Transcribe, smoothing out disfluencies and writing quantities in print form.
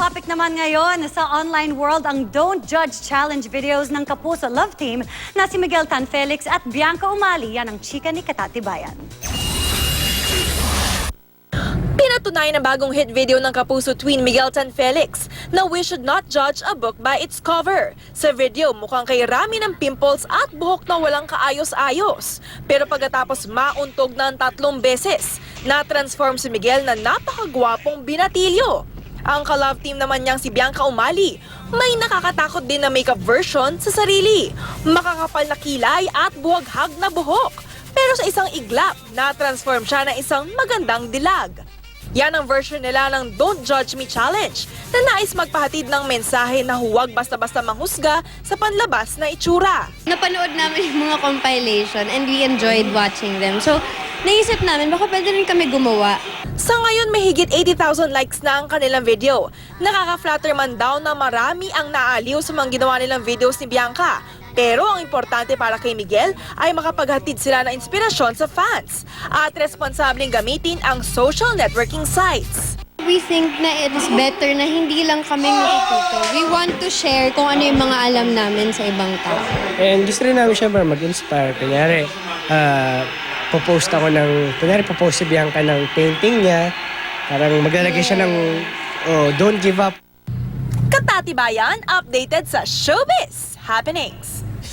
topic naman ngayon sa online world ang Don't Judge Challenge videos ng Kapuso Love Team na si Miguel Tan Felix at Bianca Umali. Yan ang chika ni Katatibayan. Pinatunayan ng bagong hit video ng Kapuso twin Miguel Tan Felix na we should not judge a book by its cover. Sa video, mukhang kay rami ng pimples at buhok na walang kaayos-ayos. Pero pagkatapos mauntog ng 3 beses, na-transform si Miguel na napakagwapong binatilyo. Ang ka-love team naman niyang si Bianca Umali, may nakakatakot din na makeup version sa sarili. Makakapal na kilay at buwaghag na buhok. Pero sa isang iglap, na-transform siya na isang magandang dilag. Yan ang version nila ng Don't Judge Me Challenge na nais magpahatid ng mensahe na huwag basta-basta manghusga sa panlabas na itsura. Napanood namin yung mga compilation and we enjoyed watching them. So, naisip namin, baka pwede rin kami gumawa. Sa ngayon, may higit 80,000 likes na ang kanilang video. Nakaka-flatter man daw na marami ang naaliw sa mga ginawa nilang videos ni Bianca. Pero ang importante para kay Miguel ay makapaghatid sila ng inspirasyon sa fans at responsableng gamitin ang social networking sites. We think na it is better na hindi lang kami matututo. We want to share kung ano yung mga alam namin sa ibang tao. And gusto rin namin syempre mag-inspire. Kunyari, popost si Bianca ng painting niya. Parang maglalagay siya ng don't give up. Katatibayan, updated sa Showbiz Happenings.